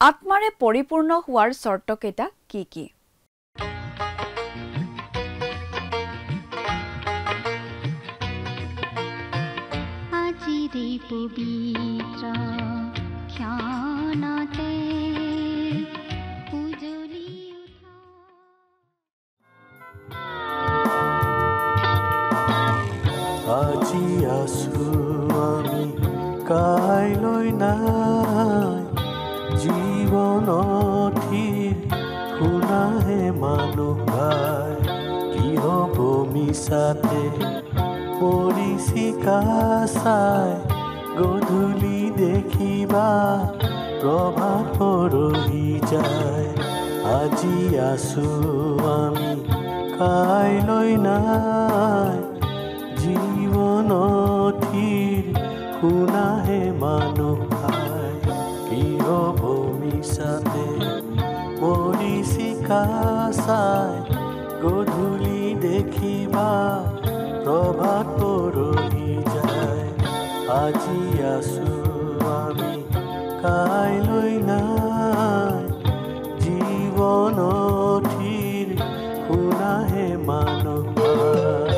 আত্মাৰে পৰিপূৰ্ণ হোৱাৰ চৰ্তকেইটা কি কি? আজিৰে পবিত্ৰ ক্ষণতে উজলি আজি আছো আমি কাইলৈ নাই জীৱনথিৰ শুনাহে মানুহ ভাই কি হ'ব মিছাতে পৰিচিকা চাই গধূলি দেখিবা প্ৰভাত পৰহি যায় আজি আছো আমি কাইলৈ নাই জীৱনথিৰ শুনাহে মানুহ ভাই কি হ'ব মিছাতে পৰিচিকা চাই গধূলি দেখিবা প্ৰভাত পৰহি যায় আজি আছো আমি কাইলৈ নাই জীৱনথিৰ শুনাহে মানুহ ভাই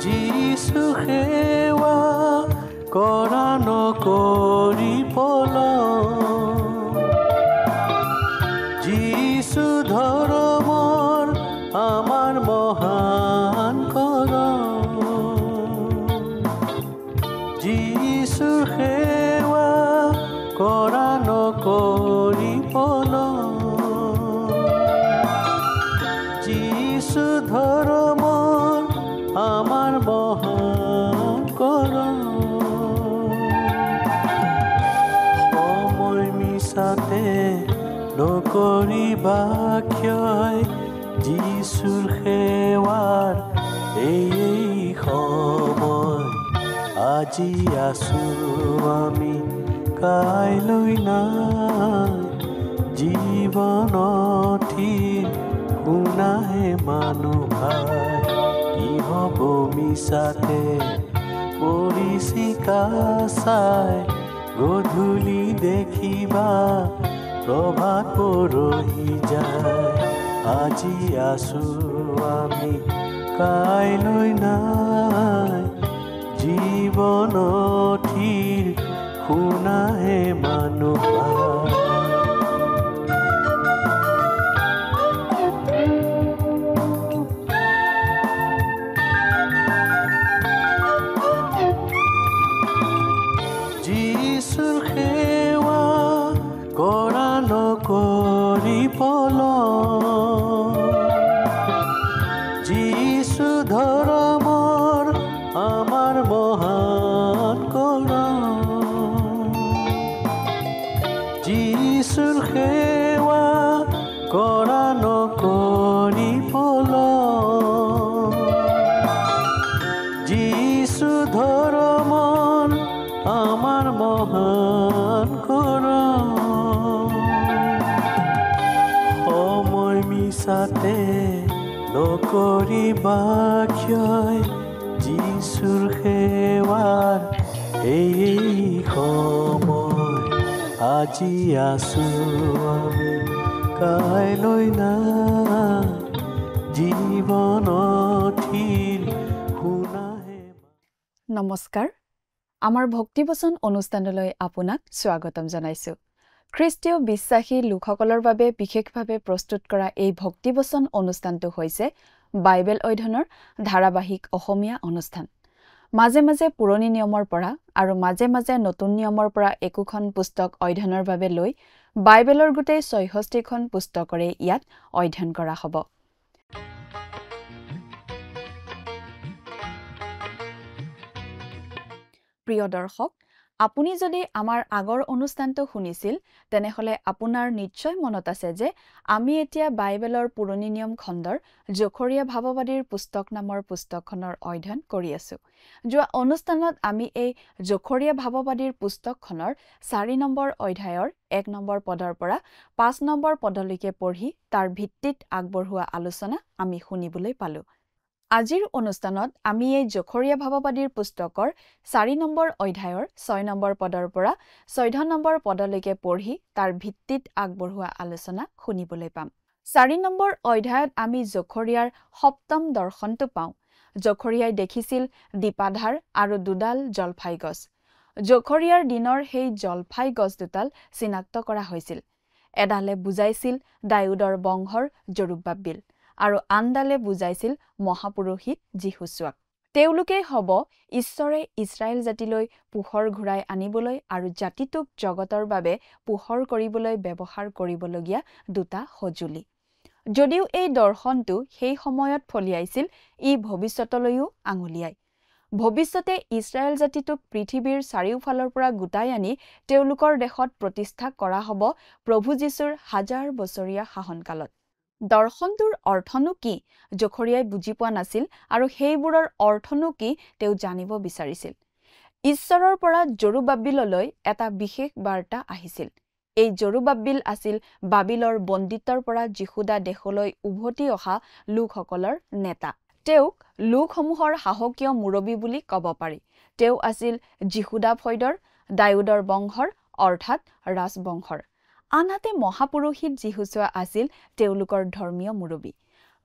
যিছু সেৱা কৰা নকৰি পলম যিছু ধৰ্মৰ আমাৰ মহান কৰম যিছু সেৱা কৰা নকৰি পলম যিছু ধৰ্মৰ আমাৰ মহান কৰম সময় মিছাতে নকৰিবা ক্ষয় যিছুৰ সেৱাৰ এই সময় আজি আছো আমি কাইলৈ নাই জীৱনথিৰ শুনাহে মানুহ ভাই কি হ'ব মিছাতে পৰিচিকা চাই গধূলি দেখিবা প্ৰভাত পৰহি যায় আজি আছো আমি কাইলৈ নাই জীৱনথিৰ শুনাহে মানুহ ভাই যিছুৰ সেৱা কৰা নকৰি পলম যিছু ধৰ্মৰ আমাৰ মহান কৰম যিছুৰ সেৱা কৰা নকৰি পলম যিছু ধৰ্মৰ আমাৰ মহান কৰম সময় মিছাতে নকৰিবা ক্ষয় যিছুৰ সেৱাৰ এই সময় আজি আছো আমি কাইলৈ নাই জীৱনথিৰ শুনাহে নমস্কাৰ আমাৰ ভক্তিবচন অনুষ্ঠানলৈ আপোনাক স্বাগতম জনাইছো খ্ৰীষ্টীয় বিশ্বাসী লোকসকলৰ বাবে বিশেষভাৱে প্ৰস্তুত কৰা এই ভক্তিবচন অনুষ্ঠানটো হৈছে বাইবেল অধ্যয়নৰ ধাৰাবাহিক অসমীয়া অনুষ্ঠান মাজে মাজে পুৰণি নিয়মৰ পৰা আৰু মাজে মাজে নতুন নিয়মৰ পৰা একোখন পুস্তক অধ্যয়নৰ বাবে লৈ বাইবেলৰ গোটেই ৬৬খন পুস্তকৰে ইয়াত অধ্যয়ন কৰা হ'ব প্ৰিয় দৰ্শক আপুনি যদি আমাৰ আগৰ অনুষ্ঠানটো শুনিছিল তেনেহলে আপোনাৰ নিশ্চয় মনত আছে যে আমি এতিয়া বাইবেলৰ পুৰণি নিয়ম খণ্ডৰ জখৰীয়া ভাৱবাদীৰ পুস্তক নামৰ পুস্তকখনৰ অধ্যয়ন কৰি আছো। যোৱা অনুষ্ঠানত আমি এই জখৰীয়া ভাৱবাদীৰ পুস্তকখনৰ 4 নম্বৰ অধ্যায়ৰ 1 নম্বৰ পদৰ পৰা 5 নম্বৰ পদলৈকে পঢ়ি তাৰ ভিত্তিত আগবঢ়োৱা আলোচনা আমি শুনিবলৈ পালো। আজিৰ অনুষ্ঠানত আমি এই জখৰীয়া ভাৱবাদীৰ পুস্তকৰ 4 নম্বৰ অধ্যায়ৰ 6 নম্বৰ পদৰ পৰা 14 নম্বৰ পদলৈকে পঢ়ি তাৰ ভিত্তিত আগবঢ়োৱা আলোচনা শুনিবলৈ পাম। 4 নম্বৰ অধ্যায়ত আমি জখৰীয়াৰ সপ্তম দৰ্শনটো পাওঁ। জখৰীয়াই দেখিছিল দীপাধাৰ আৰু দুডাল জলফাই গছ। জখৰীয়াৰ দিনৰ সেই জলফাই গছ দুডাল চিনাক্ত কৰা হৈছিল। এডালে বুজাইছিল দাউদৰ বংশৰ জৰুব্বাবিল আৰু আনডালে বুজাইছিল মহাপুৰোহিত যীশুছোৱাক। তেওঁলোকেই হ'ব ঈশ্বৰে ইছৰাইল জাতিলৈ পোহৰ ঘূৰাই আনিবলৈ আৰু জাতিটোক জগতৰ বাবে পোহৰ কৰিবলৈ ব্যৱহাৰ কৰিবলগীয়া দুটা সঁজুলি। যদিও এই দৰ্শনটো সেই সময়ত ফলিয়াইছিল, ই ভৱিষ্যতলৈও আঙুলিয়ায়। ভৱিষ্যতে ইছৰাইল জাতিটোক পৃথিৱীৰ চাৰিওফালৰ পৰা গোটাই আনি তেওঁলোকৰ দেশত প্ৰতিষ্ঠা কৰা হ'ব প্ৰভু যীশুৰ 1000 বছৰীয়া শাসনকালত। দৰ্শনটোৰ অৰ্থনো কি জখৰীয়াই বুজি পোৱা নাছিল আৰু সেইবোৰৰ অৰ্থনো কি তেওঁ জানিব বিচাৰিছিল। ঈশ্বৰৰ পৰা জৰুব্বাবিললৈ এটা বিশেষ বাৰ্তা আহিছিল। এই জৰুব্বাবিল আছিল বাবিলৰ বন্দীত্বৰ পৰা যিহুদা দেশলৈ উভতি অহা লোকসকলৰ নেতা। তেওঁক লোকসমূহৰ সাহসীয় মুৰব্বী বুলি ক'ব পাৰি। তেওঁ আছিল যিহুদা ফৈদৰ দাউদৰ বংশৰ অৰ্থাৎ ৰাজবংশৰ। আনহাতে মহাপুৰোহিত যীশুছোৱা আছিল তেওঁলোকৰ ধৰ্মীয় মুৰব্বী।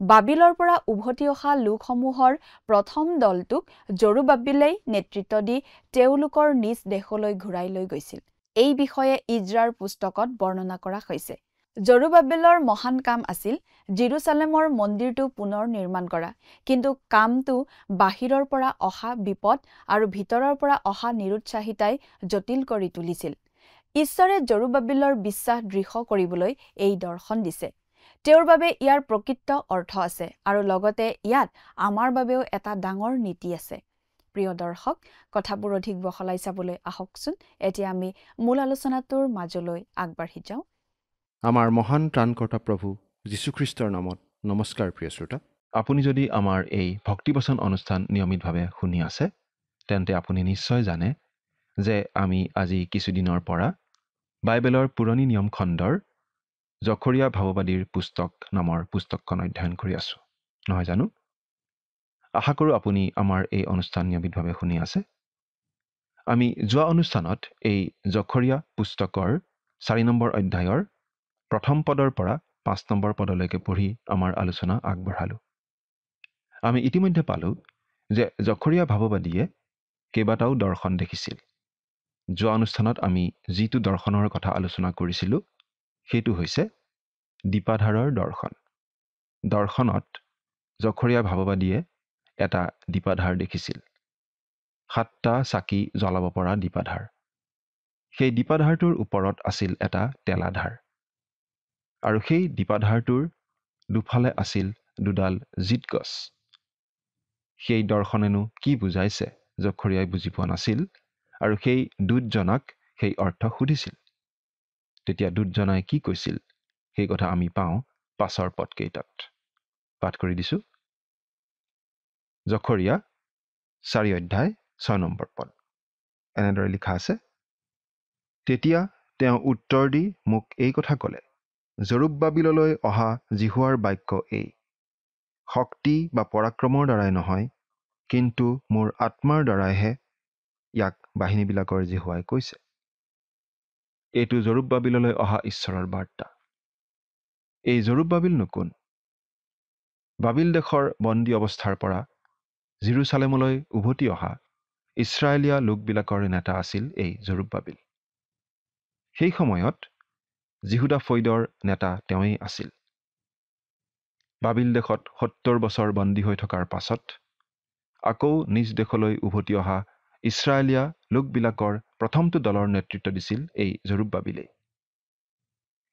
বাবিলৰ পৰা উভতি অহা লোকসমূহৰ প্ৰথম দলটোক জৰুব্বাবিলেই নেতৃত্ব দি তেওঁলোকৰ নিজ দেশলৈ ঘূৰাই লৈ গৈছিল। এই বিষয়ে ইজৰাৰ পুস্তকত বৰ্ণনা কৰা হৈছে। জৰুব্বাবিলৰ মহান কাম আছিল জেৰুজালেমৰ মন্দিৰটো পুনৰ নিৰ্মাণ কৰা, কিন্তু কামটো বাহিৰৰ পৰা অহা বিপদ আৰু ভিতৰৰ পৰা অহা নিৰুৎসাহিতাই জটিল কৰি তুলিছিল। ঈশ্বৰে জৰুব্বাবিলৰ বিশ্বাস দৃঢ় কৰিবলৈ এই দৰ্শন দিছে। তেওঁৰ বাবে ইয়াৰ প্ৰকৃত অৰ্থ আছে আৰু লগতে ইয়াত আমাৰ বাবেও এটা ডাঙৰ নীতি আছে। প্ৰিয় দৰ্শক, কথাবোৰ অধিক বহলাই চাবলৈ আহকচোন এতিয়া আমি মূল আলোচনাটোৰ মাজলৈ আগবাঢ়ি যাওঁ। আমাৰ মহান ত্ৰাণকৰ্তা প্ৰভু যীশুখ্ৰীষ্টৰ নামত নমস্কাৰ। প্ৰিয় শ্ৰোতা, আপুনি যদি আমাৰ এই ভক্তিবচন অনুষ্ঠান নিয়মিতভাৱে শুনি আছে তেন্তে আপুনি নিশ্চয় জানে যে আমি আজি কিছুদিনৰ পৰা বাইবেলৰ পুৰণি নিয়ম খণ্ডৰ জখৰীয়া ভাৱবাদীৰ পুস্তক নামৰ পুস্তকখন অধ্যয়ন কৰি আছোঁ, নহয় জানো? আশা কৰোঁ আপুনি আমাৰ এই অনুষ্ঠান নিয়মিতভাৱে শুনি আছে। আমি যোৱা অনুষ্ঠানত এই জখৰীয়া পুস্তকৰ 4 নম্বৰ অধ্যায়ৰ প্ৰথম পদৰ পৰা 5 নম্বৰ পদলৈকে পঢ়ি আমাৰ আলোচনা আগবঢ়ালোঁ। আমি ইতিমধ্যে পালোঁ যে জখৰীয়া ভাৱবাদীয়ে কেইবাটাও দৰ্শন দেখিছিল। যোৱা অনুষ্ঠানত আমি যিটো দৰ্শনৰ কথা আলোচনা কৰিছিলোঁ সেইটো হৈছে দীপাধাৰৰ দৰ্শন। দৰ্শনত জখৰীয়া ভাৱবাদীয়ে এটা দীপাধাৰ দেখিছিল, 7টা চাকি জ্বলাব পৰা দীপাধাৰ। সেই দীপাধাৰটোৰ ওপৰত আছিল এটা তেলাধাৰ আৰু সেই দীপাধাৰটোৰ দুফালে আছিল দুডাল জিত গছ। সেই দৰ্শনেনো কি বুজাইছে জখৰীয়াই বুজি পোৱা নাছিল আৰু সেই দূতজনাক সেই অৰ্থ সুধিছিল। তেতিয়া দূতজনাই কি কৈছিল সেই কথা আমি পাওঁ পাছৰ পদকেইটাত। পাঠ কৰি দিছোঁ। জখৰীয়া 4 অধ্যায় 6 নম্বৰ পদ। এনেদৰে লিখা আছে, তেতিয়া তেওঁ উত্তৰ দি মোক এই কথা ক'লে, জৰুব্বাবিললৈ অহা জিহুৱাৰ বাক্য এই, শক্তি বা পৰাক্ৰমৰ দ্বাৰাই নহয়, কিন্তু মোৰ আত্মাৰ দ্বাৰাইহে ইয়াক বাহিনীবিলাকৰ জিহুৱাই কৈছে। এইটো জৰুব্বাবিললৈ অহা ঈশ্বৰৰ বাৰ্তা। এই জৰুব্বাবিলনো কোন? বাবিল দেশৰ বন্দী অৱস্থাৰ পৰা জেৰুজালেমলৈ উভতি অহা ইছৰাইলীয়া লোকবিলাকৰ নেতা আছিল এই জৰুব্বাবিল। সেই সময়ত যিহুদা ফৈদৰ নেতা তেওঁৱেই আছিল। বাবিল দেশত 70 বছৰ বন্দী হৈ থকাৰ পাছত আকৌ নিজ দেশলৈ উভতি অহা ইছৰাইলীয়া লোকবিলাকৰ প্ৰথমটো দলৰ নেতৃত্ব দিছিল এই জৰুব্বাবিলেই।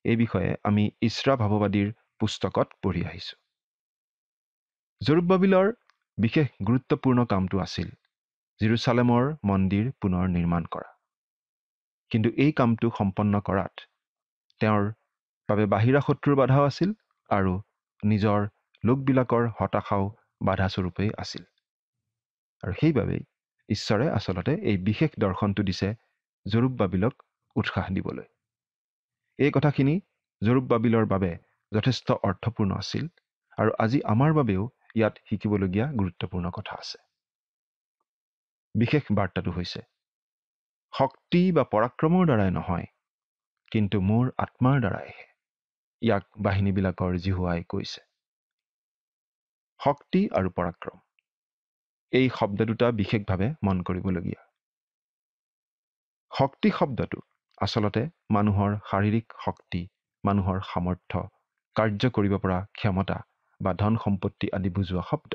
এই বিষয়ে আমি ইজৰা ভাৱবাদীৰ পুস্তকত পঢ়ি আহিছোঁ। জৰুব্বাবিলৰ বিশেষ গুৰুত্বপূৰ্ণ কামটো আছিল জেৰুজালেমৰ মন্দিৰ পুনৰ নিৰ্মাণ কৰা। কিন্তু এই কামটো সম্পন্ন কৰাত তেওঁৰ বাবে বাহিৰা শত্ৰুৰ বাধাও আছিল আৰু নিজৰ লোকবিলাকৰ হতাশাও বাধাস্বৰূপেই আছিল। আৰু সেইবাবেই ঈশ্বৰে আচলতে এই বিশেষ দৰ্শনটো দিছে জৰুব্বাবিলক উৎসাহ দিবলৈ। এই কথাখিনি জৰুব্বাবিলৰ বাবে যথেষ্ট অৰ্থপূৰ্ণ আছিল আৰু আজি আমাৰ বাবেও ইয়াত শিকিবলগীয়া গুৰুত্বপূৰ্ণ কথা আছে। বিশেষ বাৰ্তাটো হৈছে শক্তি বা পৰাক্ৰমৰ দ্বাৰাই নহয়, কিন্তু মোৰ আত্মাৰ দ্বাৰাইহে, ইয়াক বাহিনীবিলাকৰ জিহুৱাই কৈছে। শক্তি আৰু পৰাক্ৰম, এই শব্দ দুটা বিশেষভাৱে মন কৰিবলগীয়া। শক্তি শব্দটো আচলতে মানুহৰ শাৰীৰিক শক্তি, মানুহৰ সামৰ্থ্য, কাৰ্য কৰিব পৰা ক্ষমতা বা ধন সম্পত্তি আদি বুজোৱা শব্দ।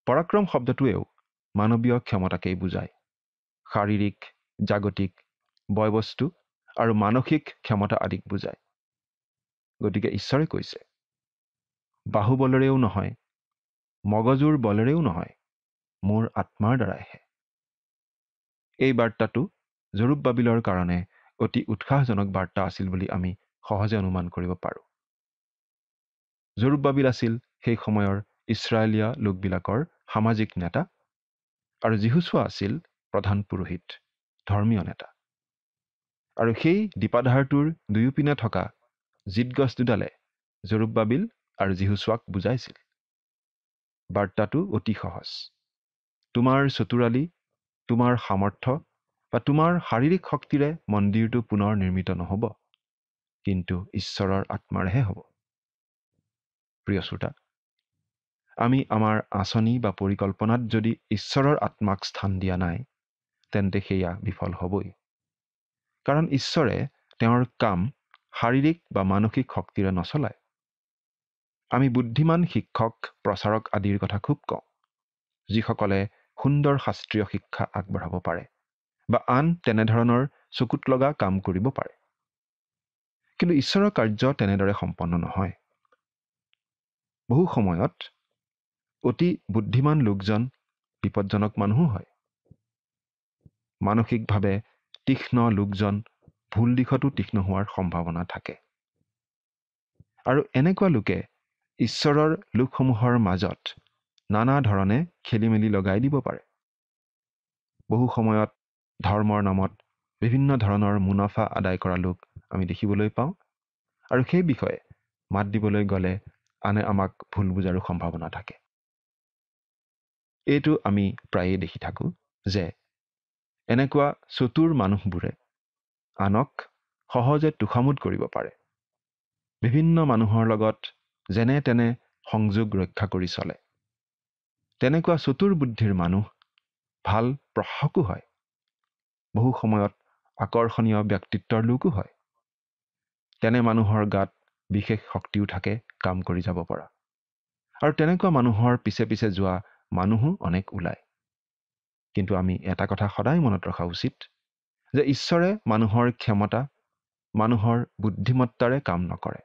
পৰাক্ৰম শব্দটোৱেও মানৱীয় ক্ষমতাকেই বুজায়। শাৰীৰিক, জাগতিক, বয়বস্তু আৰু মানসিক ক্ষমতা আদিক বুজায়। গতিকে ঈশ্বৰে কৈছে, বাহুবলেৰেও নহয়, মগজুৰ বলেৰেও নহয়, মোৰ আত্মাৰ দ্বাৰাইহে। এই বাৰ্তাটো জৰুব্বাবিলৰ কাৰণে অতি উৎসাহজনক বাৰ্তা আছিল বুলি আমি সহজে অনুমান কৰিব পাৰোঁ। জৰুব্বাবিল আছিল সেই সময়ৰ ইছৰাইলীয়া লোকবিলাকৰ সামাজিক নেতা আৰু যিহুছোৱা আছিল প্ৰধান পুৰোহিত, ধৰ্মীয় নেতা। আৰু সেই দীপাধাৰটোৰ দুয়োপিনে থকা জিতগছ দুডালে জৰুব্বাবিল আৰু যিহুছোৱাক বুজাইছিল। বাৰ্তাটো অতি সহজ। তোমাৰ চতুৰালি, তোমাৰ সামৰ্থ্য বা তোমাৰ শাৰীৰিক শক্তিৰে মন্দিৰটো পুনৰ নিৰ্মিত নহ'ব, কিন্তু ঈশ্বৰৰ আত্মাৰেহে হ'ব। প্ৰিয় শ্ৰোতা, আমি আমাৰ আঁচনি বা পৰিকল্পনাত যদি ঈশ্বৰৰ আত্মাক স্থান দিয়া নাই, তেন্তে সেয়া বিফল হ'বই। কাৰণ ঈশ্বৰে তেওঁৰ কাম শাৰীৰিক বা মানসিক শক্তিৰে নচলায়। আমি বুদ্ধিমান শিক্ষক, প্ৰচাৰক আদিৰ কথা খুব কওঁ, যিসকলে সুন্দৰ শাস্ত্ৰীয় শিক্ষা আগবঢ়াব পাৰে বা আন তেনেধৰণৰ চকুত লগা কাম কৰিব পাৰে। কিন্তু ঈশ্বৰৰ কাৰ্য তেনেদৰে সম্পন্ন নহয়। বহু সময়ত অতি বুদ্ধিমান লোকজন বিপদজনক মানুহো হয়। মানসিকভাৱে তীক্ষ্ণ লোকজন ভুল দিশতো তীক্ষ্ণ হোৱাৰ সম্ভাৱনা থাকে। আৰু এনেকুৱা লোকে ঈশ্বৰৰ লোকসমূহৰ মাজত নানা ধৰণে খেলি মেলি লগাই দিব পাৰে। বহু সময়ত ধৰ্মৰ নামত বিভিন্ন ধৰণৰ মুনাফা আদায় কৰা লোক আমি দেখিবলৈ পাওঁ, আৰু সেই বিষয়ে মাত দিবলৈ গ'লে আনে আমাক ভুল বুজাৰো সম্ভাৱনা থাকে। এইটো আমি প্ৰায়েই দেখি থাকোঁ যে এনেকুৱা চতুৰ মানুহবোৰে আনক সহজে তোষামোদ কৰিব পাৰে। বিভিন্ন মানুহৰ লগত যেনে তেনে সংযোগ ৰক্ষা কৰি চলে। তেনেকুৱা চতুৰ বুদ্ধিৰ মানুহ ভাল প্ৰশাসকো হয়। বহু সময়ত আকৰ্ষণীয় ব্যক্তিত্বৰ লোকো হয়। তেনে মানুহৰ গাত বিশেষ শক্তিও থাকে কাম কৰি যাব পৰা। আৰু তেনেকুৱা মানুহৰ পিছে পিছে যোৱা মানুহো অনেক ওলায়। কিন্তু আমি এটা কথা সদায় মনত ৰখা উচিত যে ঈশ্বৰে মানুহৰ ক্ষমতা, মানুহৰ বুদ্ধিমত্তাৰে কাম নকৰে।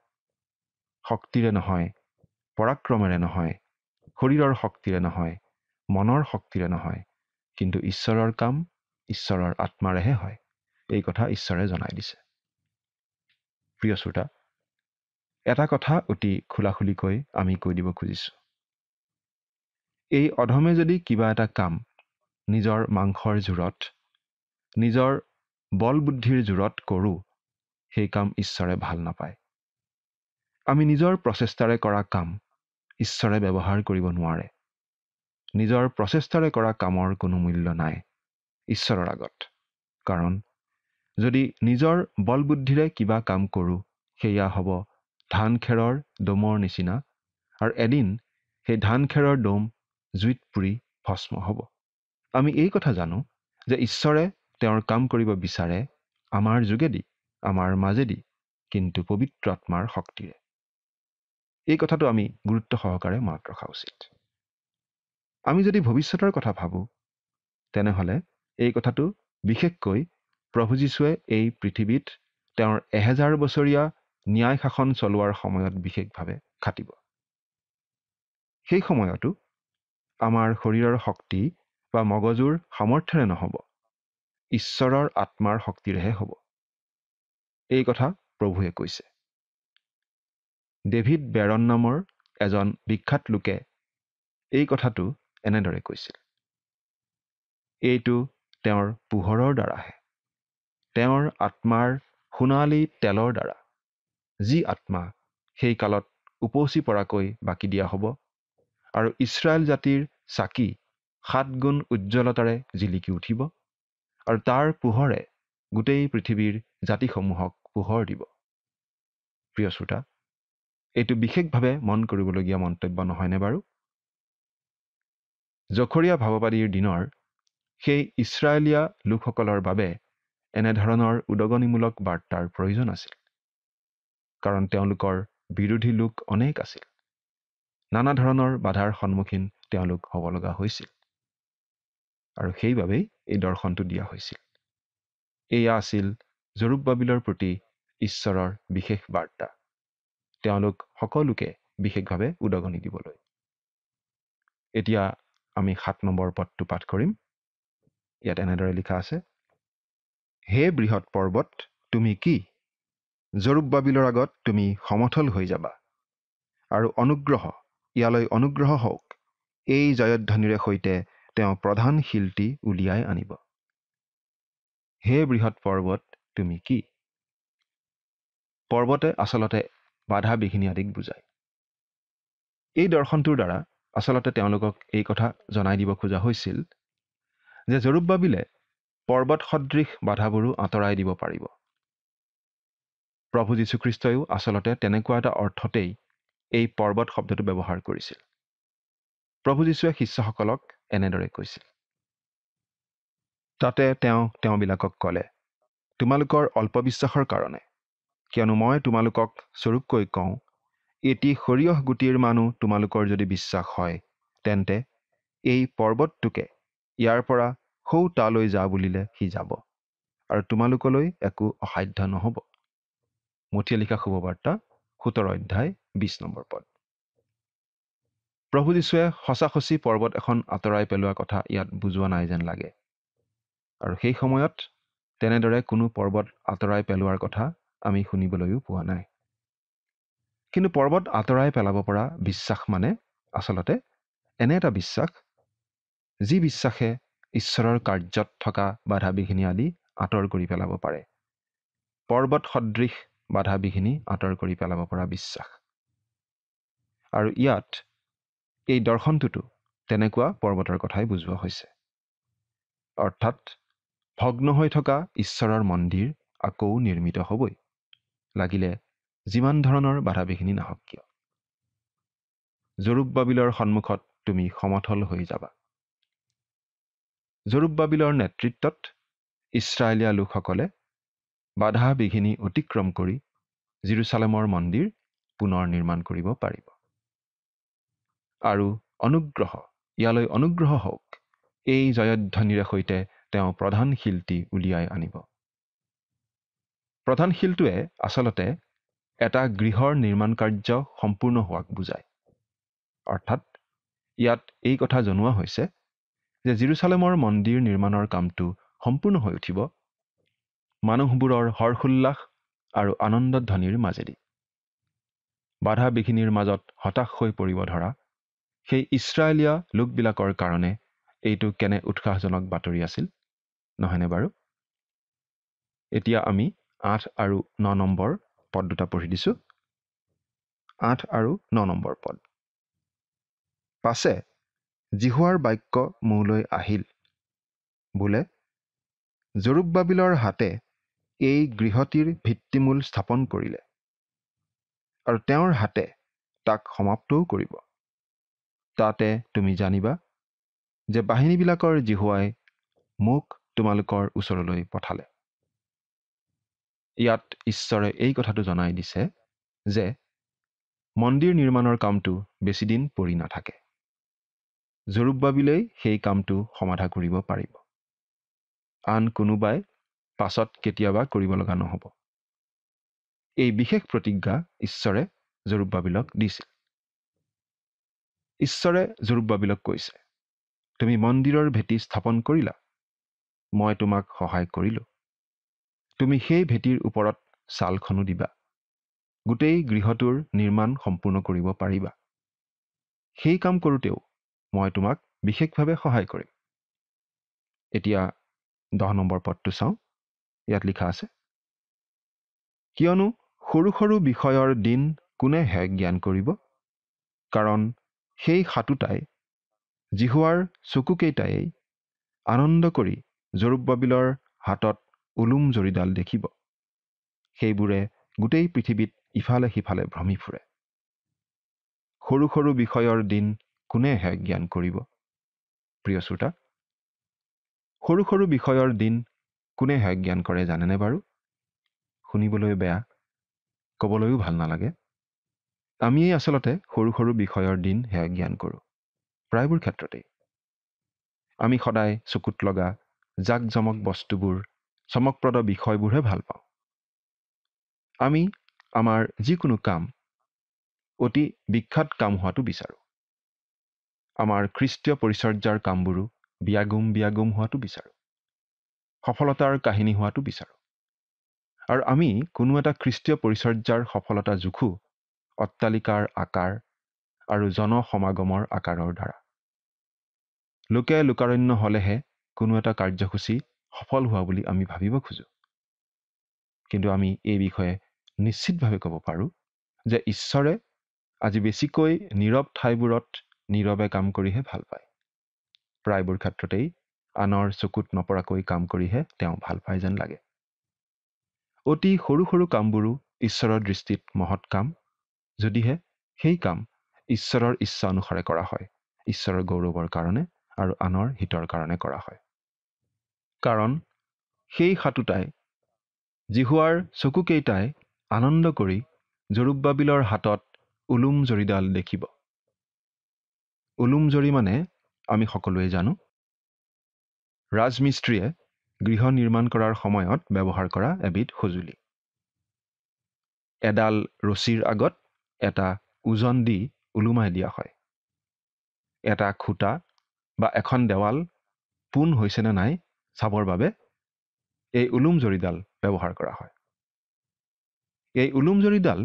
শক্তিৰে নহয়, পৰাক্ৰমেৰে নহয়, শৰীৰৰ শক্তিৰে নহয়, মনৰ শক্তিৰে নহয়, কিন্তু ঈশ্বৰৰ কাম ঈশ্বৰৰ আত্মাৰেহে হয়। এই কথা ঈশ্বৰে জনাই দিছে। প্ৰিয় শ্ৰোতা, এটা কথা অতি খোলাখুলিকৈ আমি কৈ দিব খুজিছোঁ। এই অধমে যদি কিবা এটা কাম নিজৰ মাংসৰ জোৰত, নিজৰ বল বুদ্ধিৰ জোৰত কৰোঁ, সেই কাম ঈশ্বৰে ভাল নাপায়। আমি নিজৰ প্ৰচেষ্টাৰে কৰা কাম ঈশ্বৰে ব্যৱহাৰ কৰিব নোৱাৰে। নিজৰ প্ৰচেষ্টাৰে কৰা কামৰ কোনো মূল্য নাই ঈশ্বৰৰ আগত। কাৰণ যদি নিজৰ বল বুদ্ধিৰে কিবা কাম কৰোঁ, সেয়া হ'ব ধান খেৰৰ দমৰ নিচিনা, আৰু এদিন সেই ধান খেৰৰ দম জুইত পুৰি ভস্ম হ'ব। আমি এই কথা জানো যে ঈশ্বৰে তেওঁৰ কাম কৰিব বিচাৰে আমাৰ যোগেদি, আমাৰ মাজেদি, কিন্তু পবিত্ৰ আত্মাৰ শক্তিৰে। এই কথাটো আমি গুৰুত্ব সহকাৰে মনত ৰখা উচিত। আমি যদি ভৱিষ্যতৰ কথা ভাবোঁ, তেনেহ'লে এই কথাটো বিশেষকৈ প্ৰভু যীশুৱে এই পৃথিৱীত তেওঁৰ 1000 বছৰীয়া ন্যায় শাসন চলোৱাৰ সময়ত বিশেষভাৱে খাটিব। সেই সময়তো আমাৰ শৰীৰৰ শক্তি বা মগজুৰ সামৰ্থ্যৰে নহ'ব, ঈশ্বৰৰ আত্মাৰ শক্তিৰেহে হ'ব। এই কথা প্ৰভুৱে কৈছে। ডেভিড বেৰন নামৰ এজন বিখ্যাত লোকে এই কথাটো এনেদৰে কৈছিল। এইটো তেওঁৰ পোহৰৰ দ্বাৰাহে, তেওঁৰ আত্মাৰ সোণালী তেলৰ দ্বাৰা, যি আত্মা সেই কালত উপচি পৰাকৈ বাকি দিয়া হ'ব আৰু ইছৰাইল জাতিৰ চাকি 7 গুণ উজ্জ্বলতাৰে জিলিকি উঠিব আৰু তাৰ পোহৰে গোটেই পৃথিৱীৰ জাতিসমূহক পোহৰ দিব। প্ৰিয় শ্ৰোতা, এইটো বিশেষভাৱে মন কৰিবলগীয়া মন্তব্য নহয়নে বাৰু? জখৰীয়া ভাৱবাদীৰ দিনৰ সেই ইছৰাইলীয়া লোকসকলৰ বাবে এনেধৰণৰ উদগনিমূলক বাৰ্তাৰ প্ৰয়োজন আছিল। কাৰণ তেওঁলোকৰ বিৰোধী লোক অনেক আছিল। নানা ধৰণৰ বাধাৰ সন্মুখীন তেওঁলোক হ'ব লগা হৈছিল। আৰু সেইবাবেই এই দৰ্শনটো দিয়া হৈছিল। এয়া আছিল জৰুব্বাবিলৰ প্ৰতি ঈশ্বৰৰ বিশেষ বাৰ্তা, তেওঁলোক সকলোকে বিশেষভাৱে উদগনি দিবলৈ। এতিয়া আমি 7 নম্বৰ পদটো পাঠ কৰিম। ইয়াত এনেদৰে লিখা আছে, হে বৃহৎ পৰ্বত, তুমি কি? জৰুব্বাবিলৰ আগত তুমি সমথল হৈ যাবা, আৰু অনুগ্ৰহ, ইয়ালৈ অনুগ্ৰহ হওক, এই জয়ধ্বনিৰে সৈতে তেওঁ প্ৰধান শিলটি উলিয়াই আনিব। হে বৃহৎ পৰ্বত, তুমি কি? পৰ্বতে আচলতে বাধা বিঘিনি আদিক বুজায়। এই দৰ্শনটোৰ দ্বাৰা আচলতে তেওঁলোকক এই কথা জনাই দিব খোজা হৈছিল যে জৰুব্বাবিলে পৰ্বত সদৃশ বাধাবোৰো আঁতৰাই দিব পাৰিব। প্ৰভু যীশুখ্ৰীষ্টইও আচলতে তেনেকুৱা এটা অৰ্থতেই এই পৰ্বত শব্দটো ব্যৱহাৰ কৰিছিল। প্ৰভু যীশুৱে শিষ্যসকলক এনেদৰে কৈছিল। তাতে তেওঁবিলাকক ক'লে, তোমালোকৰ অল্পবিশ্বাসৰ কাৰণে, কিয়নো মই তোমালোকক স্বৰূপকৈ কওঁ, এটি সৰিয়হ গুটিৰ মানুহ তোমালোকৰ যদি বিশ্বাস হয়, তেন্তে এই পৰ্বতটোকে ইয়াৰ পৰা সৌ তালৈ যা বুলিলে সি যাব, আৰু তোমালোকলৈ একো অসাধ্য নহ'ব। মথিয়ে লিখা শুভবাৰ্তা 17 অধ্যায় 20 নম্বৰ পদ। প্ৰভু যীশুৱে সঁচাসঁচি পৰ্বত এখন আঁতৰাই পেলোৱা কথা ইয়াত বুজোৱা নাই যেন লাগে। আৰু সেই সময়ত তেনেদৰে কোনো পৰ্বত আঁতৰাই পেলোৱাৰ কথা আমি শুনিবলৈও পোৱা নাই। কিন্তু পৰ্বত আঁতৰাই পেলাব পৰা বিশ্বাস মানে আচলতে এনে এটা বিশ্বাস, যি বিশ্বাসে ঈশ্বৰৰ কাৰ্যত থকা বাধা বিঘিনি আদি আঁতৰ কৰি পেলাব পাৰে। পৰ্বত সদৃশ বাধা বিঘিনি আঁতৰ কৰি পেলাব পৰা বিশ্বাস। আৰু ইয়াত এই দৰ্শনটোতো তেনেকুৱা পৰ্বতৰ কথাই বুজোৱা হৈছে। অৰ্থাৎ ভগ্ন হৈ থকা ঈশ্বৰৰ মন্দিৰ আকৌ নিৰ্মিত হ'বই, লাগিলে যিমান ধৰণৰ বাধা বিঘিনি নাহক কিয়। জৰুব্বাবিলৰ সন্মুখত তুমি সমথল হৈ যাবা। জৰুব্বাবিলৰ নেতৃত্বত ইছৰাইলীয়া লোকসকলে বাধা বিঘিনি অতিক্ৰম কৰি জেৰুচালেমৰ মন্দিৰ পুনৰ নিৰ্মাণ কৰিব পাৰিব। আৰু অনুগ্ৰহ, ইয়ালৈ অনুগ্ৰহ হওক, এই জয়ধ্বনিৰে সৈতে তেওঁ প্ৰধান শিলটি উলিয়াই আনিব। প্ৰধান শিলটোৱে আচলতে এটা গৃহৰ নিৰ্মাণ কাৰ্য সম্পূৰ্ণ হোৱাক বুজায়। অৰ্থাৎ ইয়াত এই কথা জনোৱা হৈছে যে জেৰুচালেমৰ মন্দিৰ নিৰ্মাণৰ কামটো সম্পূৰ্ণ হৈ উঠিব মানুহবোৰৰ হৰ্ষোল্লাস আৰু আনন্দধ্বনিৰ মাজেদি। বাধা বিঘিনিৰ মাজত হতাশ হৈ পৰিব ধৰা সেই ইছৰাইলীয়া লোকবিলাকৰ কাৰণে এইটো কেনে উৎসাহজনক বাতৰি আছিল, নহয়নে বাৰু? এতিয়া আমি 8 আৰু 9 নম্বৰ পদ দুটা পঢ়ি দিছোঁ। 8 আৰু 9 নম্বৰ পদ। পাছে জিহুৱাৰ বাক্য মোলৈ আহিল, বোলে, জৰুব্বাবিলৰ হাতে এই গৃহটিৰ ভিত্তিমূল স্থাপন কৰিলে, আৰু তেওঁৰ হাতে তাক সমাপ্তও কৰিব। তাতে তুমি জানিবা যে বাহিনীবিলাকৰ জিহুৱাই মোক তোমালোকৰ ওচৰলৈ পঠালে। ইয়াত ঈশ্বৰে এই কথাটো জনাই দিছে যে মন্দিৰ নিৰ্মাণৰ কামটো বেছিদিন পৰি নাথাকে। জৰুব্বাবিলেই সেই কামটো সমাধা কৰিব পাৰিব। আন কোনোবাই পাছত কেতিয়াবা কৰিব লগা নহ'ব। এই বিশেষ প্ৰতিজ্ঞা ঈশ্বৰে জৰুব্বাবিলক দিছিল। ঈশ্বৰে জৰুব্বাবিলক কৈছে, তুমি মন্দিৰৰ ভেটি স্থাপন কৰিলা, মই তোমাক সহায় কৰিলোঁ। তুমি সেই ভেটিৰ ওপৰত ছালখনো দিবা। গোটেই গৃহটোৰ নিৰ্মাণ সম্পূৰ্ণ কৰিব পাৰিবা। সেই কাম কৰোঁতেও মই তোমাক বিশেষভাৱে সহায় কৰিম। এতিয়া 10 নম্বৰ পদটো চাওঁ। ইয়াত লিখা আছে, কিয়নো সৰু সৰু বিষয়ৰ দিন কোনেহে জ্ঞান কৰিব? কাৰণ সেই সাতোটাই জিহুৱাৰ চকুকেইটাই আনন্দ কৰি জৰুব্বাবিলৰ হাতত উলুম জৰিডাল দেখিব। সেইবোৰে গোটেই পৃথিৱীত ইফালে সিফালে ভ্ৰমি ফুৰে। সৰু সৰু বিষয়ৰ দিন কোনেহে জ্ঞান কৰিব? প্ৰিয় শ্ৰোতা, সৰু সৰু বিষয়ৰ দিন কোনেহে জ্ঞান কৰে জানেনে বাৰু? শুনিবলৈ বেয়া, ক'বলৈও ভাল নালাগে। আমিয়েই আচলতে সৰু সৰু বিষয়ৰ দিন সেয়া জ্ঞান কৰোঁ। প্ৰায়বোৰ ক্ষেত্ৰতেই আমি সদায় চকুত লগা জাক জমক বস্তুবোৰ, চমকপ্ৰদ বিষয়বোৰহে ভাল পাওঁ। আমি আমাৰ যিকোনো কাম অতি বিখ্যাত কাম হোৱাটো বিচাৰোঁ। আমাৰ খ্ৰীষ্টীয় পৰিচৰ্যাৰ কামবোৰো বিয়াগুম হোৱাটো বিচাৰোঁ। সফলতাৰ কাহিনী হোৱাটো বিচাৰোঁ। আৰু আমি কোনো এটা খ্ৰীষ্টীয় পৰিচৰ্যাৰ সফলতা জোখো অট্টালিকাৰ আকাৰ আৰু জনসমাগমৰ আকাৰৰ দ্বাৰা। লোকে লোকাৰণ্য হ'লেহে কোনো এটা কাৰ্যসূচী সফল হোৱা বুলি আমি ভাবিব খোজোঁ। কিন্তু আমি এই বিষয়ে নিশ্চিতভাৱে ক'ব পাৰোঁ যে ঈশ্বৰে আজি বেছিকৈ নীৰৱ ঠাইবোৰত নীৰৱে কাম কৰিহে ভাল পায়। প্ৰায়বোৰ ক্ষেত্ৰতেই আনৰ চকুত নপৰাকৈ কাম কৰিহে তেওঁ ভাল পায় যেন লাগে। অতি সৰু সৰু কামবোৰো ঈশ্বৰৰ দৃষ্টিত মহৎ কাম, যদিহে সেই কাম ঈশ্বৰৰ ইচ্ছা অনুসাৰে কৰা হয়, ঈশ্বৰৰ গৌৰৱৰ কাৰণে আৰু আনৰ হিতৰ কাৰণে কৰা হয়। কাৰণ সেই সাতোটাই জিহুৱাৰ চকুকেইটাই আনন্দ কৰি জৰুব্বাবিলৰ হাতত উলুম জৰিডাল দেখিব। উলুম জৰি মানে আমি সকলোৱে জানো, ৰাজমিস্ত্ৰীয়ে গৃহ নিৰ্মাণ কৰাৰ সময়ত ব্যৱহাৰ কৰা এবিধ সঁজুলি। এডাল ৰছীৰ আগত এটা ওজন দি ওলোমাই দিয়া হয়। এটা খুঁটা বা এখন দেৱাল পোন হৈছেনে নাই চাবৰ বাবে এই উলুম জৰিডাল ব্যৱহাৰ কৰা হয়। এই উলুম জৰিডাল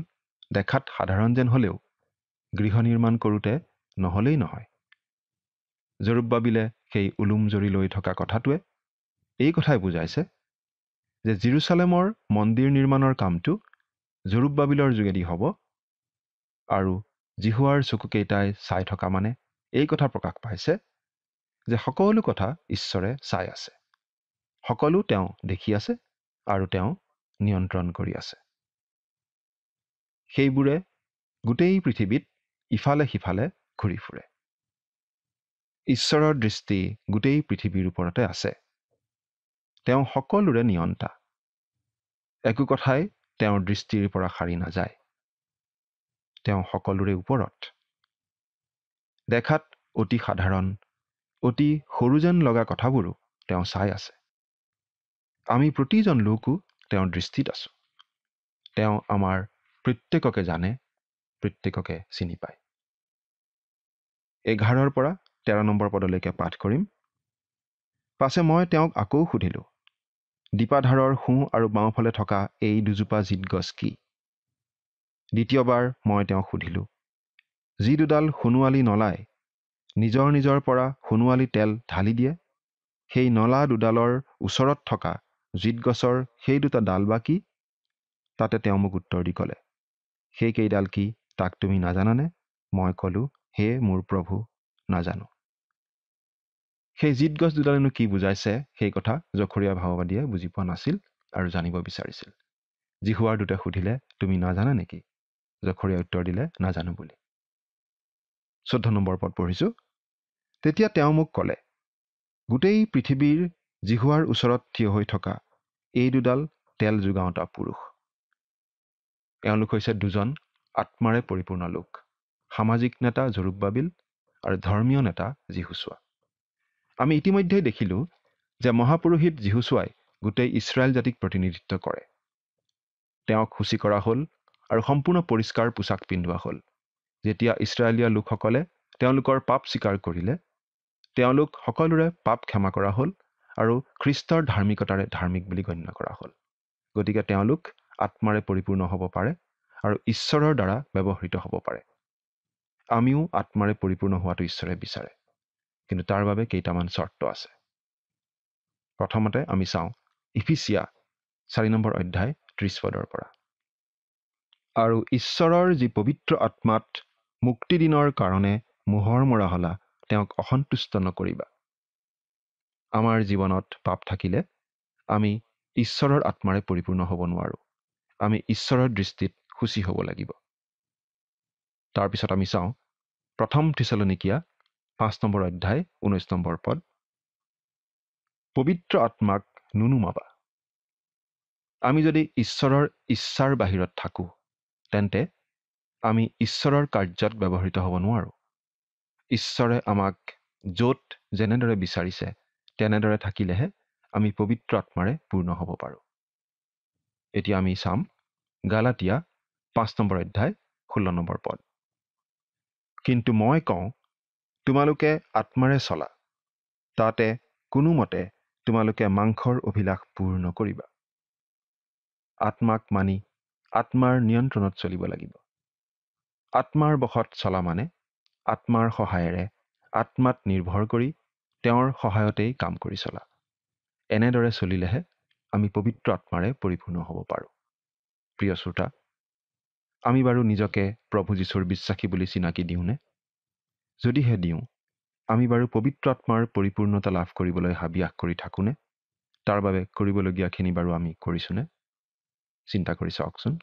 দেখাত সাধাৰণ যেন হ'লেও গৃহ নিৰ্মাণ কৰোঁতে নহ'লেই নহয়। জৰুব্বাবিলে সেই উলুম জৰি লৈ থকা কথাটোৱে এই কথাই বুজাইছে যে জেৰুচালেমৰ মন্দিৰ নিৰ্মাণৰ কামটো জৰুব্বাবিলৰ যোগেদি হ'ব, আৰু জিহুৱাৰ চকুকেইটাই চাই থকা মানে এই কথা প্ৰকাশ পাইছে যে সকলো কথা ঈশ্বৰে চাই আছে। সকলো তেওঁ দেখি আছে আৰু তেওঁ নিয়ন্ত্ৰণ কৰি আছে। সেইবোৰে গোটেই পৃথিৱীত ইফালে সিফালে ঘূৰি ফুৰে। ঈশ্বৰৰ দৃষ্টি গোটেই পৃথিৱীৰ ওপৰতে আছে। তেওঁ সকলোৰে নিয়ন্তা। একো কথাই তেওঁৰ দৃষ্টিৰ পৰা সাৰি নাযায়। তেওঁ সকলোৰে ওপৰত। দেখাত অতি সাধাৰণ, অতি সৰু যেন লগা কথাবোৰো তেওঁ চাই আছে। আমি প্ৰতিজন লোকো তেওঁৰ দৃষ্টিত আছোঁ। তেওঁ আমাৰ প্ৰত্যেককে জানে, প্ৰত্যেককে চিনি পায়। 11 পৰা 13 নম্বৰ পদলৈকে পাঠ কৰিম। পাছে মই তেওঁক আকৌ সুধিলোঁ, দীপাধাৰৰ সোঁ আৰু বাওঁফালে থকা এই দুজোপা জিত গছ কি? দ্বিতীয়বাৰ মই তেওঁক সুধিলোঁ, যি দুডাল সোণোৱালী নলাই নিজৰ নিজৰ পৰা সোণোৱালী তেল ঢালি দিয়ে, সেই নলা দুডালৰ ওচৰত থকা জিত গছৰ সেই দুটা ডাল বা কি? তাতে তেওঁ মোক উত্তৰ দি ক'লে, সেইকেইডাল কি তাক তুমি নাজানানে? মই ক'লোঁ, হে মোৰ প্ৰভু, নাজানো। সেই জিত গছ দুডালেনো কি বুজাইছে সেই কথা জখৰীয়া ভাৱবাদীয়ে বুজি পোৱা নাছিল আৰু জানিব বিচাৰিছিল। জিহুৱাৰ দূতে সুধিলে, তুমি নাজানা নেকি? জখৰীয়া উত্তৰ দিলে, নাজানো বুলি। 14 নম্বৰ পদ পঢ়িছোঁ। তেতিয়া তেওঁ মোক ক'লে, গোটেই পৃথিৱীৰ জিহুৱাৰ ওচৰত থিয় হৈ থকা এই দুডাল তেল যোগাওঁতা পুৰুষ। এওঁলোক হৈছে দুজন আত্মাৰে পৰিপূৰ্ণ লোক, সামাজিক নেতা জৰুব্বাবিল আৰু ধৰ্মীয় নেতা জিহুছোৱা। আমি ইতিমধ্যেই দেখিলোঁ যে মহাপুৰোহিত জিহুছোৱাই গোটেই ইছৰাইল জাতিক প্ৰতিনিধিত্ব কৰে। তেওঁক সূচী কৰা হ'ল আৰু সম্পূৰ্ণ পৰিষ্কাৰ পোছাক পিন্ধোৱা হ'ল। যেতিয়া ইছৰাইলীয়া লোকসকলে তেওঁলোকৰ পাপ স্বীকাৰ কৰিলে, তেওঁলোক সকলোৰে পাপ ক্ষমা কৰা হ'ল আৰু খ্ৰীষ্টৰ ধাৰ্মিকতাৰে ধাৰ্মিক বুলি গণ্য কৰা হ'ল। গতিকে তেওঁলোক আত্মাৰে পৰিপূৰ্ণ হ'ব পাৰে আৰু ঈশ্বৰৰ দ্বাৰা ব্যৱহৃত হ'ব পাৰে। আমিও আত্মাৰে পৰিপূৰ্ণ হোৱাটো ঈশ্বৰে বিচাৰে, কিন্তু তাৰ বাবে কেইটামান চৰ্ত আছে। প্ৰথমতে আমি চাওঁ ইফিচিয়া 4 নম্বৰ অধ্যায় 30 পদৰ পৰা। আৰু ঈশ্বৰৰ যি পবিত্ৰ আত্মাত মুক্তিদিনৰ কাৰণে মোহৰ মৰা হলা তেওঁক অসন্তুষ্ট নকৰিবা। আমাৰ জীৱনত পাপ থাকিলে আমি ঈশ্বৰৰ আত্মাৰে পৰিপূৰ্ণ হ'ব নোৱাৰোঁ। আমি ঈশ্বৰৰ দৃষ্টিত সূচী হ'ব লাগিব। তাৰপিছত আমি চাওঁ 1 থিছালনিকিয়া 5 নম্বৰ অধ্যায় 19 নম্বৰ পদ। পবিত্ৰ আত্মাক নুনুমাবা। আমি যদি ঈশ্বৰৰ ইচ্ছাৰ বাহিৰত থাকোঁ তেন্তে আমি ঈশ্বৰৰ কাৰ্যত ব্যৱহৃত হ'ব নোৱাৰোঁ। ঈশ্বৰে আমাক য'ত যেনেদৰে বিচাৰিছে তেনেদৰে থাকিলেহে আমি পবিত্ৰ আত্মাৰে পূৰ্ণ হ'ব পাৰোঁ। এতিয়া আমি চাম গালাতিয়া 5 নম্বৰ অধ্যায় 16 নম্বৰ পদ। কিন্তু মই কওঁ তোমালোকে আত্মাৰে চলা, তাতে কোনোমতে তোমালোকে মাংসৰ অভিলাষ পূৰ নকৰিবা। আত্মাক মানি আত্মাৰ নিয়ন্ত্ৰণত চলিব লাগিব। আত্মাৰ বশত চলা মানে আত্মাৰ সহায়েৰে আত্মাত নিৰ্ভৰ কৰি তেওঁৰ সহায়তেই কাম কৰি চলা। এনেদৰে চলিলেহে আমি পবিত্ৰ আত্মাৰে পৰিপূৰ্ণ হ'ব পাৰোঁ। প্ৰিয় শ্ৰোতা, আমি বাৰু নিজকে প্ৰভু যীশুৰ বিশ্বাসী বুলি চিনাকি দিওঁনে? যদিহে দিওঁ, আমি বাৰু পবিত্ৰ আত্মাৰ পৰিপূৰ্ণতা লাভ কৰিবলৈ হাবিয়াস কৰি থাকোঁনে? তাৰ বাবে কৰিবলগীয়াখিনি বাৰু আমি কৰিছোঁনে? চিন্তা কৰি চাওকচোন।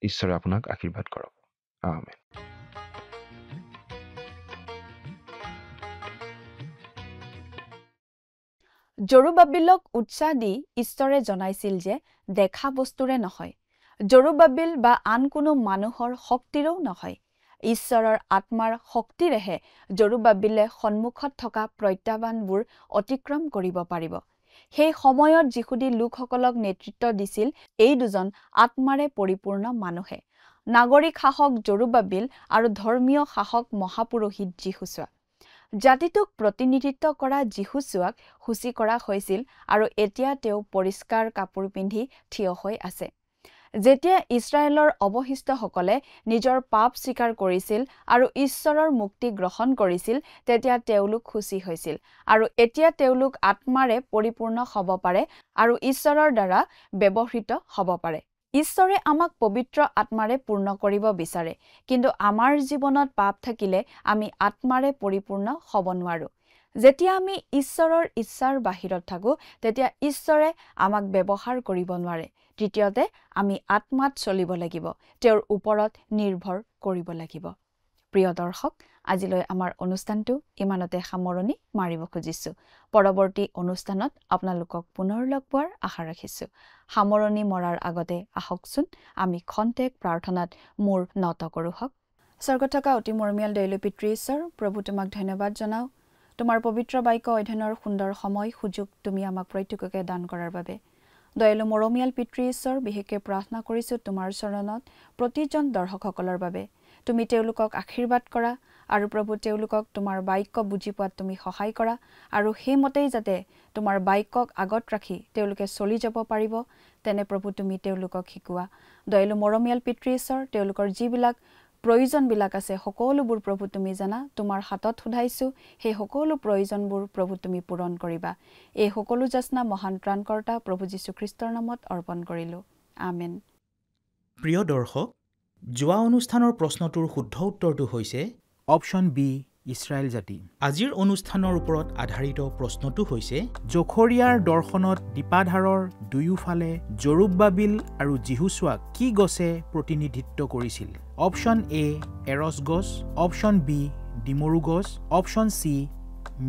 ঈশ্বৰে আপোনাক আশীৰ্বাদ কৰক। আমেন। জৰুবাবিলক উৎসাহ দি ঈশ্বৰে জনাইছিল যে দেখা বস্তুৰে নহয়, জৰুবাবিল বা আন কোনো মানুহৰ শক্তিৰেও নহয়, ঈশ্বৰৰ আত্মাৰ শক্তিৰেহে জৰুবাবিলে সন্মুখত থকা প্ৰত্যাহ্বানবোৰ অতিক্ৰম কৰিব পাৰিব। সেই সময়ত যিহুদী লোকসকলক নেতৃত্ব দিছিল এই দুজন আত্মাৰে পৰিপূৰ্ণ মানুহে, নাগৰিক শাসক জৰুবাবিল আৰু ধৰ্মীয় শাসক মহাপুৰোহিত যীশুছোৱা। জাতিটোক প্ৰতিনিধিত্ব কৰা যীশুছোৱাক সূচী কৰা হৈছিল আৰু এতিয়া তেওঁ পৰিষ্কাৰ কাপোৰ পিন্ধি থিয় হৈ আছে। যেতিয়া ইছৰাইলৰ অৱশিষ্টসকলে নিজৰ পাপ স্বীকাৰ কৰিছিল আৰু ঈশ্বৰৰ মুক্তি গ্ৰহণ কৰিছিল, তেতিয়া তেওঁলোক সূচী হৈছিল আৰু এতিয়া তেওঁলোক আত্মাৰে পৰিপূৰ্ণ হ'ব পাৰে আৰু ঈশ্বৰৰ দ্বাৰা ব্যৱহৃত হ'ব পাৰে। ঈশ্বৰে আমাক পবিত্ৰ আত্মাৰে পূৰ্ণ কৰিব বিচাৰে, কিন্তু আমাৰ জীৱনত পাপ থাকিলে আমি আত্মাৰে পৰিপূৰ্ণ হ'ব নোৱাৰোঁ। যেতিয়া আমি ঈশ্বৰৰ ইচ্ছাৰ বাহিৰত থাকোঁ, তেতিয়া ঈশ্বৰে আমাক ব্যৱহাৰ কৰিব নোৱাৰে। তৃতীয়তে, আমি আত্মাত চলিব লাগিব, তেওঁৰ ওপৰত নিৰ্ভৰ কৰিব লাগিব। প্ৰিয় দৰ্শক, আজিলৈ আমাৰ অনুষ্ঠানটো ইমানতে সামৰণি মাৰিব খুজিছোঁ। পৰৱৰ্তী অনুষ্ঠানত আপোনালোকক পুনৰ লগ পোৱাৰ আশা ৰাখিছোঁ। সামৰণি মৰাৰ আগতে আহকচোন আমি খন্তেক প্ৰাৰ্থনাত মূৰ নত কৰোঁ হওক। স্বৰ্গত থকা অতি মৰমীয়াল দয়ালু পিতৃ ঈশ্বৰ, প্ৰভু তোমাক ধন্যবাদ জনাওঁ তোমাৰ পবিত্ৰ বাক্য অধ্যয়নৰ সুন্দৰ সময় সুযোগ তুমি আমাক প্ৰত্যেককে দান কৰাৰ বাবে। দয়ালু মৰমীয়াল পিতৃ ঈশ্বৰ, বিশেষকৈ প্ৰাৰ্থনা কৰিছোঁ তোমাৰ চৰণত প্ৰতিজন দৰ্শকসকলৰ বাবে। তুমি তেওঁলোকক আশীৰ্বাদ কৰা আৰু প্ৰভু তেওঁলোকক তোমাৰ বাক্য বুজি পোৱাত তুমি সহায় কৰা আৰু সেইমতেই যাতে তোমাৰ বাক্যক আগত ৰাখি তেওঁলোকে চলি যাব পাৰিব, তেনে প্ৰভু তুমি তেওঁলোকক শিকোৱা। দয়ালু মৰমীয়াল পিতৃ ঈশ্বৰ, তেওঁলোকৰ যিবিলাক প্ৰয়োজনবিলাক আছে সকলোবোৰ প্ৰভু তুমি জানা, তোমাৰ হাতত সোধাইছোঁ, সেই সকলো প্ৰয়োজনবোৰ প্ৰভু তুমি পূৰণ কৰিবা। এই সকলো যাচনা মহান ত্ৰাণকৰ্তা প্ৰভু যীশুখ্ৰীষ্টৰ নামত অৰ্পণ কৰিলোঁ। আমেন। প্ৰিয় দৰ্শক, যোৱা অনুষ্ঠানৰ প্ৰশ্নটোৰ শুদ্ধ উত্তৰটো হৈছে অপশ্যন বি, ইছৰাইল জাতি। আজিৰ অনুষ্ঠানৰ ওপৰত আধাৰিত প্ৰশ্নটো হৈছে জখৰিয়াৰ দৰ্শনত দীপাধাৰৰ দুয়োফালে জৰুব্বাবিল আৰু যীহুছোৱাক কি গছে প্ৰতিনিধিত্ব কৰিছিল? অপশ্যন এ এৰছ গছ, অপশ্যন বি ডিমৰু গছ, অপশ্যন চি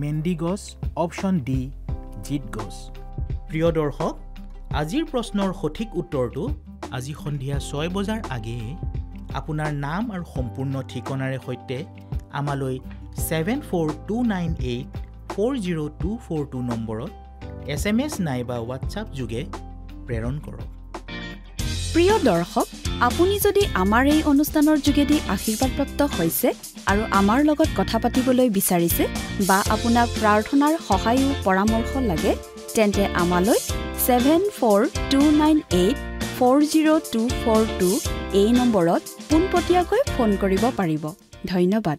মেণ্ডি গছ, অপশ্যন ডি জিত গছ। প্ৰিয় দৰ্শক, আজিৰ প্ৰশ্নৰ সঠিক উত্তৰটো আজি সন্ধিয়া 6 বজাৰ আগেয়ে আপোনাৰ নাম আৰু সম্পূৰ্ণ ঠিকনাৰে সৈতে আমালৈ 7429840242 নম্বৰত SMS নাইবা হোৱাটছআপ যোগে প্ৰেৰণ কৰক। প্ৰিয় দৰ্শক, আপুনি যদি আমাৰ এই অনুষ্ঠানৰ যোগেদি আশীৰ্বাদপ্ৰাপ্ত হৈছে আৰু আমাৰ লগত কথা পাতিবলৈ বিচাৰিছে বা আপোনাক প্ৰাৰ্থনাৰ সহায় পৰামৰ্শ লাগে, তেন্তে আমালৈ 7429840242 এই নম্বৰত পোনপটীয়াকৈ ফোন কৰিব পাৰিব। ধন্যবাদ।